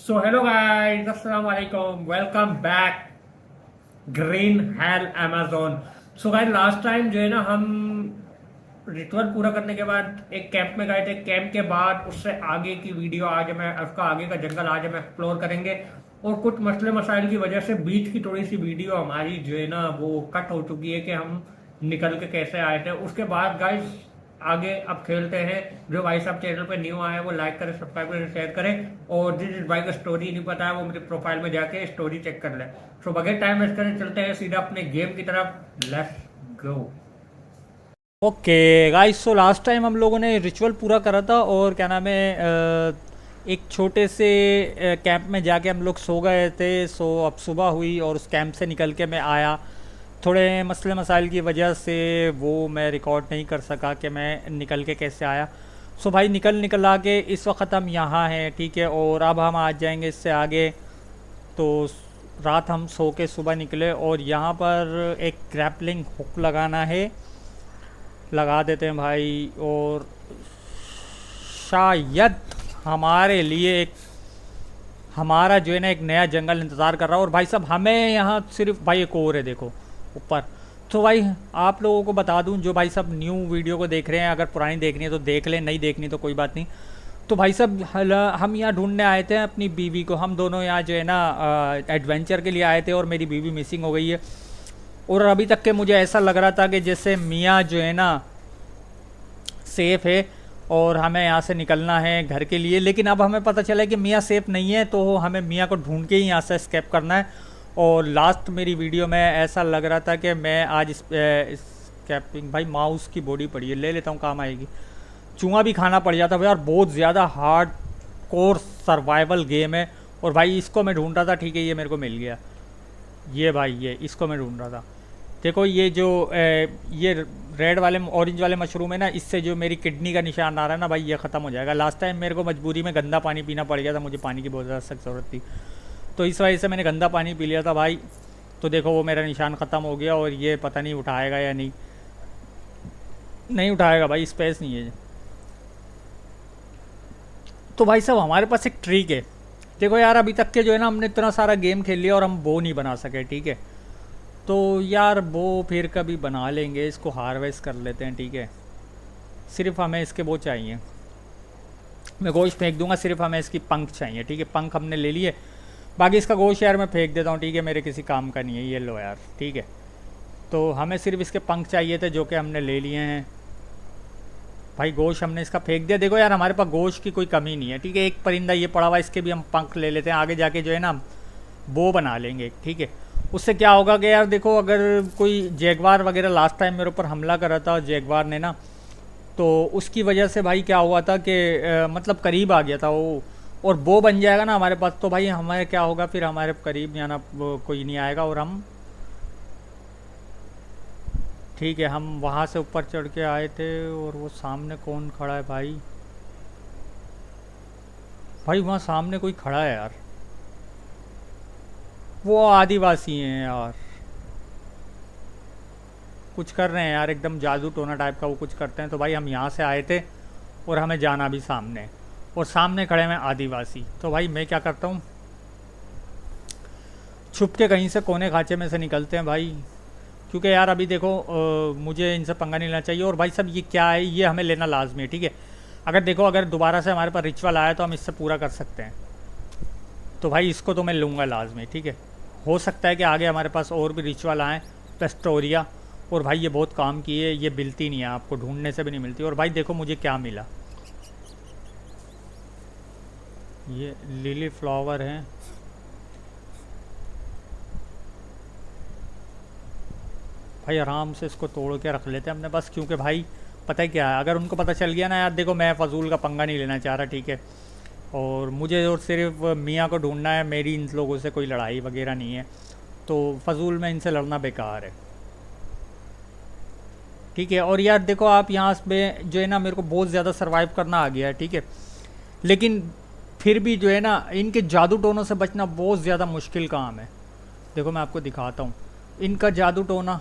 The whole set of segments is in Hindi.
सो हेलो गाइस, अस्सलाम वालेकुम, welcome back green hello Amazon. So guys, last time जो है ना, हम रिचुअल पूरा करने के बाद एक कैंप में गए थे। कैंप के बाद उससे आगे की वीडियो आज मैं उसका आगे का जंगल आज हम एक्सप्लोर करेंगे। और कुछ मसले मसाइल की वजह से बीच की थोड़ी सी वीडियो हमारी जो है ना वो कट हो चुकी है कि हम निकल के कैसे आए थे। उसके बाद गाइस आगे अब खेलते हैं। जो भाई साहब चैनल पे न्यू आए हैं वो लाइक करें, सब्सक्राइब करें, शेयर करें। और जिस भाई को स्टोरी नहीं पता है वो मेरे प्रोफाइल में जाके स्टोरी चेक कर ले। सो बगैर टाइम वेस्ट करें चलते हैं सीधा अपने गेम की तरफ। Let's go. Okay guys, so last time हम लोगों ने रिचुअल पूरा करा था और क्या नाम है एक छोटे से कैंप में जाके हम लोग सो गए थे। सो अब सुबह हुई और उस कैंप से निकल के मैं आया। थोड़े मसले मसाइल की वजह से वो मैं रिकॉर्ड नहीं कर सका कि मैं निकल के कैसे आया। सो भाई निकल आके इस वक्त हम यहाँ हैं, ठीक है। और अब हम आ जाएंगे इससे आगे। तो रात हम सो के सुबह निकले और यहाँ पर एक ग्रैपलिंग हुक लगाना है, लगा देते हैं भाई। और शायद हमारे लिए एक हमारा जो है ना एक नया जंगल इंतज़ार कर रहा है। और भाई साहब हमें यहाँ सिर्फ भाई एक और है, देखो ऊपर। तो भाई आप लोगों को बता दूं, जो भाई साहब न्यू वीडियो को देख रहे हैं, अगर पुरानी देखनी है तो देख लें, नहीं देखनी तो कोई बात नहीं। तो भाई साहब हम यहाँ ढूंढने आए थे अपनी बीवी को। हम दोनों यहाँ जो है ना एडवेंचर के लिए आए थे और मेरी बीवी मिसिंग हो गई है। और अभी तक के मुझे ऐसा लग रहा था कि जैसे मियाँ जो है ना सेफ़ है और हमें यहाँ से निकलना है घर के लिए। लेकिन अब हमें पता चला है कि मियाँ सेफ़ नहीं है, तो हमें मियाँ को ढूंढ के ही यहाँ से एस्केप करना है। और लास्ट मेरी वीडियो में ऐसा लग रहा था कि मैं आज स्केपिंग भाई माउस की बॉडी पड़ी है, ले लेता हूँ, काम आएगी। चूहा भी खाना पड़ जाता है यार, बहुत ज़्यादा हार्ड कोर सर्वाइवल गेम है। और भाई इसको मैं ढूंढ रहा था, ठीक है, ये मेरे को मिल गया। ये भाई ये इसको मैं ढूंढ रहा था। देखो ये जो ये रेड वाले ऑरेंज वाले मशरूम है ना, इससे जो मेरी किडनी का निशान आ रहा है ना भाई, ये ख़त्म हो जाएगा। लास्ट टाइम मेरे को मजबूरी में गंदा पानी पीना पड़ गया था, मुझे पानी की बहुत ज़्यादा सख्त ज़रूरत थी, तो इस वजह से मैंने गंदा पानी पी लिया था भाई। तो देखो वो मेरा निशान ख़त्म हो गया। और ये पता नहीं उठाएगा या नहीं, नहीं उठाएगा भाई, स्पेस नहीं है। तो भाई साहब हमारे पास एक ट्रिक है। देखो यार, अभी तक के जो है ना हमने इतना सारा गेम खेल लिया और हम वो नहीं बना सके, ठीक है। तो यार वो फिर कभी बना लेंगे, इसको हार्वेस्ट कर लेते हैं, ठीक है। सिर्फ हमें इसके वो चाहिए, मैं गोश्त फेंक दूंगा, सिर्फ हमें इसकी पंख चाहिए, ठीक है। पंख हमने ले लिए, बाकी इसका गोश्त यार मैं फेंक देता हूँ, ठीक है, मेरे किसी काम का नहीं है। ये लो यार, ठीक है। तो हमें सिर्फ इसके पंख चाहिए थे, जो कि हमने ले लिए हैं भाई। गोश्त हमने इसका फेंक दिया। देखो यार हमारे पास गोश्त की कोई कमी नहीं है, ठीक है। एक परिंदा ये पड़ा हुआ, इसके भी हम पंख ले लेते हैं, आगे जाके जो है ना वो बना लेंगे, ठीक है। उससे क्या होगा कि यार देखो, अगर कोई जैगवार वगैरह लास्ट टाइम मेरे ऊपर हमला करा था जैगवार ने ना, तो उसकी वजह से भाई क्या हुआ था कि मतलब करीब आ गया था वो। और वो बन जाएगा ना हमारे पास, तो भाई हमारे क्या होगा फिर, हमारे करीब जाना कोई नहीं आएगा। और हम ठीक है, हम वहाँ से ऊपर चढ़ के आए थे। और वो सामने कौन खड़ा है भाई? भाई वहाँ सामने कोई खड़ा है यार, वो आदिवासी हैं यार, कुछ कर रहे हैं यार, एकदम जादू टोना टाइप का वो कुछ करते हैं। तो भाई हम यहाँ से आए थे और हमें जाना भी सामने, और सामने खड़े हैं आदिवासी। तो भाई मैं क्या करता हूँ, छुप के कहीं से कोने खाँचे में से निकलते हैं भाई। क्योंकि यार अभी देखो मुझे इनसे पंगा नहीं लेना चाहिए। और भाई सब ये क्या है, ये हमें लेना लाजमी है, ठीक है। अगर देखो अगर दोबारा से हमारे पास रिचुअल आया तो हम इससे पूरा कर सकते हैं। तो भाई इसको तो मैं लूँगा लाजमी, ठीक है। हो सकता है कि आगे हमारे पास और भी रिचुअल आएँ, पेस्टोरिया। और भाई ये बहुत काम की है, ये मिलती नहीं है, आपको ढूंढने से भी नहीं मिलती। और भाई देखो मुझे क्या मिला, ये लिली फ्लावर है भाई। आराम से इसको तोड़ के रख लेते हैं अपने पास, क्योंकि भाई पता है क्या है, अगर उनको पता चल गया ना यार, देखो मैं फजूल का पंगा नहीं लेना चाह रहा, ठीक है। और मुझे और सिर्फ मियाँ को ढूंढना है, मेरी इन लोगों से कोई लड़ाई वगैरह नहीं है, तो फजूल में इनसे लड़ना बेकार है, ठीक है। और यार देखो आप यहाँ पे जो है ना, मेरे को बहुत ज़्यादा सर्वाइव करना आ गया है, ठीक है। लेकिन फिर भी जो है ना इनके जादू टोनों से बचना बहुत ज़्यादा मुश्किल काम है। देखो मैं आपको दिखाता हूँ इनका जादू टोना।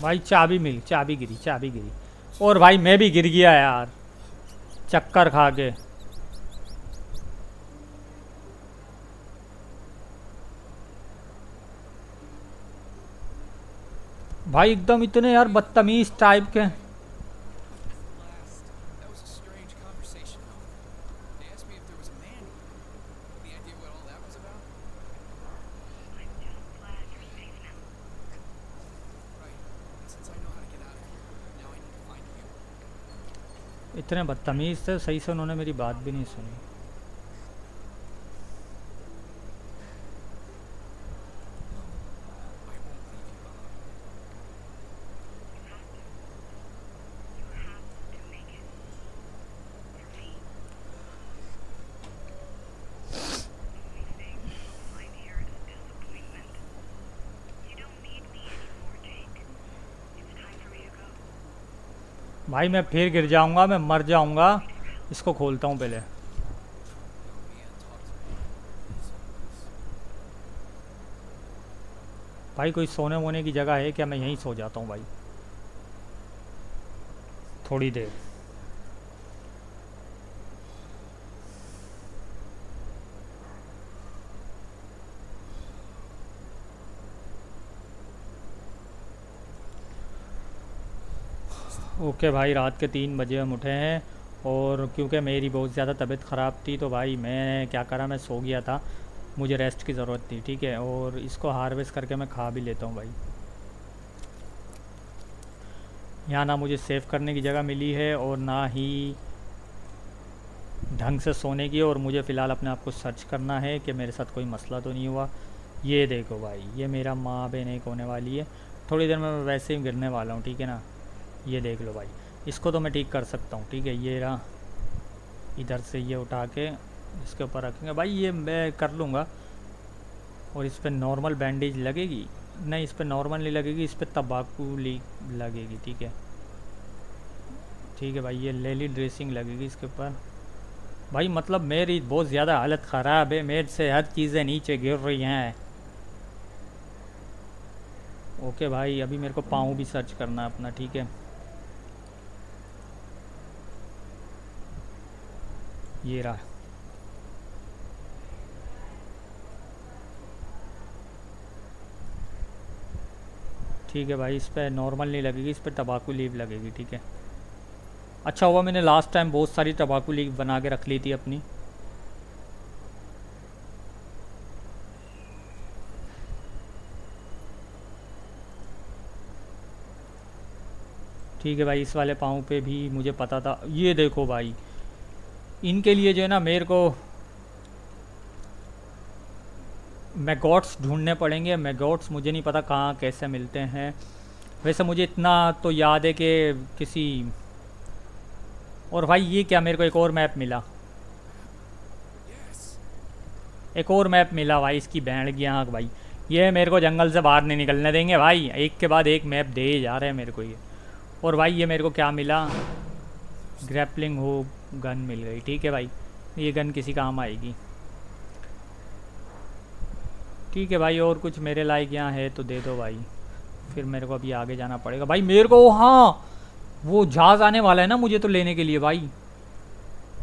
भाई चाबी मिल, चाबी गिरी। और भाई मैं भी गिर गया यार, चक्कर खा के। भाई एकदम इतने यार बदतमीज टाइप के। That was a strange conversation, though. They asked me if there was a man here. Any idea what all that was about? Right. And since I know how to get out of here, now I need to find you. इतने बदतमीज थे, सही से उन्होंने मेरी बात भी नहीं सुनी। I won't leave you behind. भाई मैं फिर गिर जाऊंगा, मैं मर जाऊंगा। इसको खोलता हूँ पहले। Go me and talk to me. Someplace. भाई कोई सोने वोने की जगह है क्या? मैं यहीं सो जाता हूँ भाई थोड़ी देर। ओके भाई, रात के 3 बजे हम उठे हैं और क्योंकि मेरी बहुत ज़्यादा तबीयत ख़राब थी तो भाई मैं क्या करा, मैं सो गया था, मुझे रेस्ट की ज़रूरत थी, ठीक है। और इसको हार्वेस्ट करके मैं खा भी लेता हूँ भाई। यहाँ ना मुझे सेव करने की जगह मिली है और ना ही ढंग से सोने की, और मुझे फ़िलहाल अपने आप को सर्च करना है कि मेरे साथ कोई मसला तो नहीं हुआ। ये देखो भाई, ये मेरा माँ बहन एक होने वाली है, थोड़ी देर में मैं वैसे ही गिरने वाला हूँ, ठीक है ना। ये देख लो भाई, इसको तो मैं ठीक कर सकता हूँ, ठीक है। ये रहा, इधर से ये उठा के इसके ऊपर रखेंगे भाई, ये मैं कर लूँगा। और इस पर नॉर्मल बैंडेज लगेगी? नहीं, इस पर नॉर्मल नहीं लगेगी, इस पर तंबाकू लगेगी, ठीक है। ठीक है भाई, ये लेली ड्रेसिंग लगेगी इसके ऊपर। भाई मतलब मेरी बहुत ज़्यादा हालत ख़राब है, मेरे से हर चीज़ें नीचे गिर रही हैं। ओके भाई, अभी मेरे को पाँव भी सर्च करना है अपना, ठीक है। ये रहा। ठीक है भाई, इस पर नॉर्मल नहीं लगेगी, इस पर तंबाकू लीव लगेगी, ठीक है। अच्छा हुआ मैंने लास्ट टाइम बहुत सारी तंबाकू लीव बना के रख ली थी अपनी। ठीक है भाई, इस वाले पाँव पे भी मुझे पता था। ये देखो भाई, इनके लिए जो है ना मेरे को मैगॉट्स ढूंढने पड़ेंगे। मैगॉट्स मुझे नहीं पता कहाँ कैसे मिलते हैं। वैसे मुझे इतना तो याद है कि किसी, और भाई ये क्या, मेरे को एक और मैप मिला, Yes. एक और मैप मिला भाई। इसकी बैंड की आँख भाई, ये मेरे को जंगल से बाहर नहीं निकलने देंगे भाई, एक के बाद एक मैप दे ही जा रहे हैं मेरे को ये। और भाई ये मेरे को क्या मिला, ग्रैपलिंग हो गन मिल गई, ठीक है भाई। ये गन किसी काम आएगी, ठीक है भाई। और कुछ मेरे लायक यहाँ है तो दे दो भाई, फिर मेरे को अभी आगे जाना पड़ेगा भाई। मेरे को हाँ, वो जहाज़ आने वाला है ना मुझे तो लेने के लिए भाई,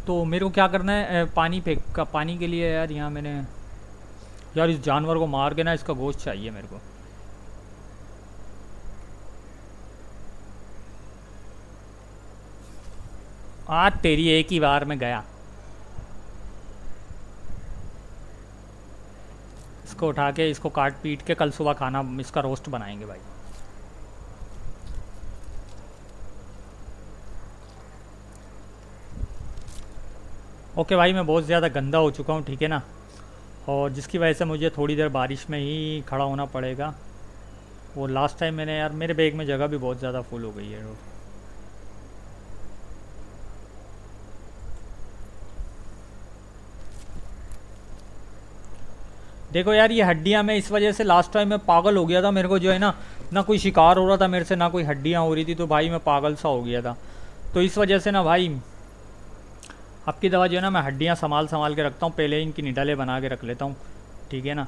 तो मेरे को क्या करना है, पानी पे का पानी के लिए यार। यहाँ मैंने यार इस जानवर को मार के ना इसका गोश्त चाहिए मेरे को। आज तेरी एक ही बार में गया। इसको उठा के इसको काट पीट के कल सुबह खाना इसका रोस्ट बनाएंगे भाई। ओके भाई, मैं बहुत ज़्यादा गंदा हो चुका हूँ, ठीक है ना, और जिसकी वजह से मुझे थोड़ी देर बारिश में ही खड़ा होना पड़ेगा। वो लास्ट टाइम मैंने यार, मेरे बैग में जगह भी बहुत ज़्यादा फुल हो गई है। देखो यार, ये हड्डियाँ, मैं इस वजह से लास्ट टाइम मैं पागल हो गया था। मेरे को जो है ना, ना कोई शिकार हो रहा था मेरे से, ना कोई हड्डियाँ हो रही थी, तो भाई मैं पागल सा हो गया था। तो इस वजह से ना भाई, अब की दवा जो है ना मैं हड्डियाँ संभाल के रखता हूँ, पहले इनकी निडालें बना के रख लेता हूँ, ठीक है ना।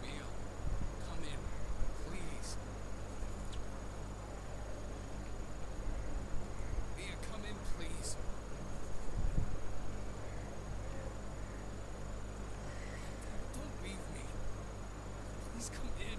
Mia, come in, please. Mia, come in, please. Don't leave me. Please come in.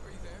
are you there?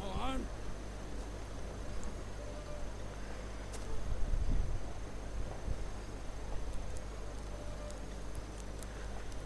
Come on.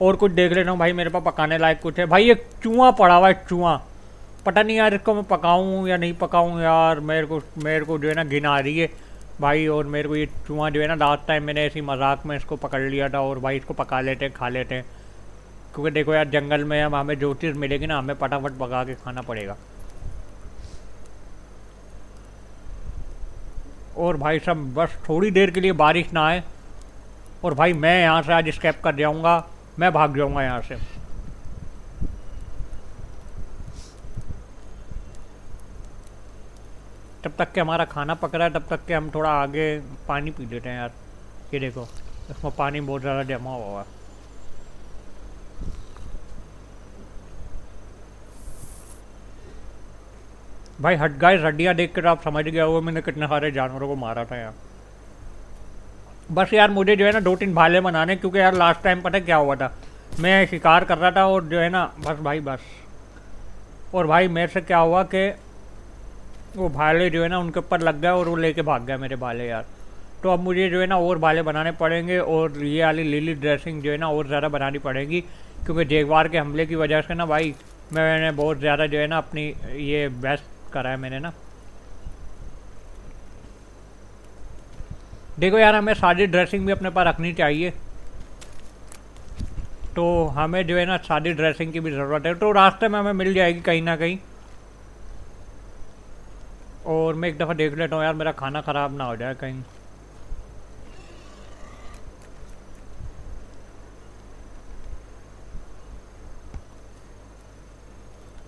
और कुछ देख लेता हूँ भाई, मेरे पास पकाने लायक कुछ है। भाई एक चूहा पड़ा हुआ है, चूहा, पता नहीं यार इसको मैं पकाऊँ या नहीं पकाऊँ यार, मेरे को जो है ना घिन आ रही है भाई। और मेरे को ये चूहा जो है ना, लास्ट टाइम मैंने ऐसी मजाक में इसको पकड़ लिया था, और भाई इसको पका लेते खा लेते हैं, क्योंकि देखो यार जंगल में हमें जो चीज़ मिलेगी ना, हमें फटाफट पका के खाना पड़ेगा। और भाई सब बस थोड़ी देर के लिए बारिश ना आए, और भाई मैं यहाँ से आज स्केप कर जाऊँगा, मैं भाग जाऊँगा यहाँ से। तब तक के हमारा खाना पक रहा है, तब तक के हम थोड़ा आगे पानी पी लेते हैं यार। ये देखो इसमें पानी बहुत ज़्यादा जमा हुआ है। भाई हट गाइस, हड्डियाँ देख कर आप समझ गए हो मैंने कितने सारे जानवरों को मारा था यार। बस यार मुझे जो है ना 2-3 भाले बनाने, क्योंकि यार लास्ट टाइम पता है क्या हुआ था, मैं शिकार कर रहा था और जो है ना बस भाई बस, और भाई मेरे से क्या हुआ कि वो भाले जो है ना उनके ऊपर लग गए और वो लेके भाग गया मेरे भाले यार। तो अब मुझे जो है ना और भाले बनाने पड़ेंगे, और ये वाली लीली ड्रेसिंग जो है ना और ज़्यादा बनानी पड़ेगी, क्योंकि जैगुआर के हमले की वजह से ना भाई मैंने बहुत ज़्यादा जो है ना अपनी ये बेस्ट करा है मैंने ना। देखो यार हमें सादी ड्रेसिंग भी अपने पास रखनी चाहिए, तो हमें जो है ना सादी ड्रेसिंग की भी ज़रूरत है, तो रास्ते में हमें मिल जाएगी कहीं ना कहीं। और मैं एक दफ़ा देख लेता हूँ यार मेरा खाना ख़राब ना हो जाए कहीं।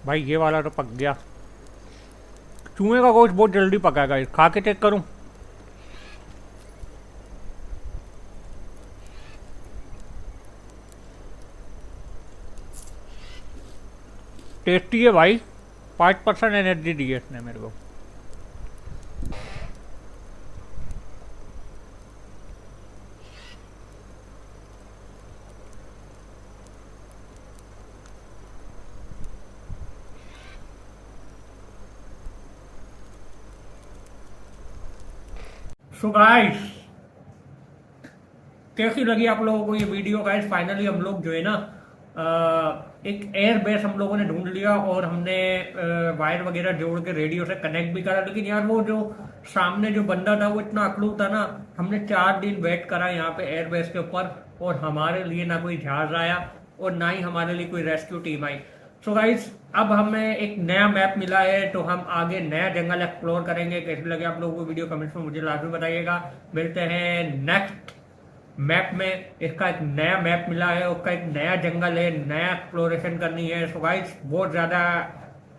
भाई ये वाला तो पक गया, चूहे का गोश्त बहुत जल्दी पकाएगा, खा के चेक करूँ। टेस्टी है भाई, 5% एनर्जी दी है इसने मेरे को। सो गाइस कैसी लगी आप लोगों को ये वीडियो गाइस? फाइनली हम लोग जो है ना एक एयर बेस हम लोगों ने ढूंढ लिया, और हमने वायर वगैरह जोड़ के रेडियो से कनेक्ट भी करा। लेकिन यार वो जो सामने जो बंदा था वो इतना अकड़ू था ना, हमने 4 दिन वेट करा यहाँ पे एयर बेस के ऊपर, और हमारे लिए ना कोई जहाज आया और ना ही हमारे लिए कोई रेस्क्यू टीम आई। सो गाइस अब हमें एक नया मैप मिला है, तो हम आगे नया जंगल एक्सप्लोर करेंगे। कैसे लगे आप लोगों को वीडियो कमेंट्स में मुझे लाजमी बताइएगा। मिलते हैं नेक्स्ट मैप में। इसका एक नया मैप मिला है, उसका एक नया जंगल है, नया एक्सप्लोरेशन करनी है। सो गाइस बहुत ज़्यादा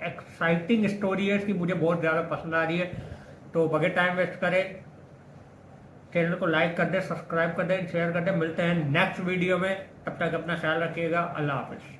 एक्साइटिंग स्टोरी है इसकी, मुझे बहुत ज़्यादा पसंद आ रही है। तो बगैर टाइम वेस्ट करें चैनल को लाइक कर दें, सब्सक्राइब कर दें, शेयर कर दें। मिलते हैं नेक्स्ट वीडियो में, तब तक अपना ख्याल रखिएगा। अल्लाह हाफिज़।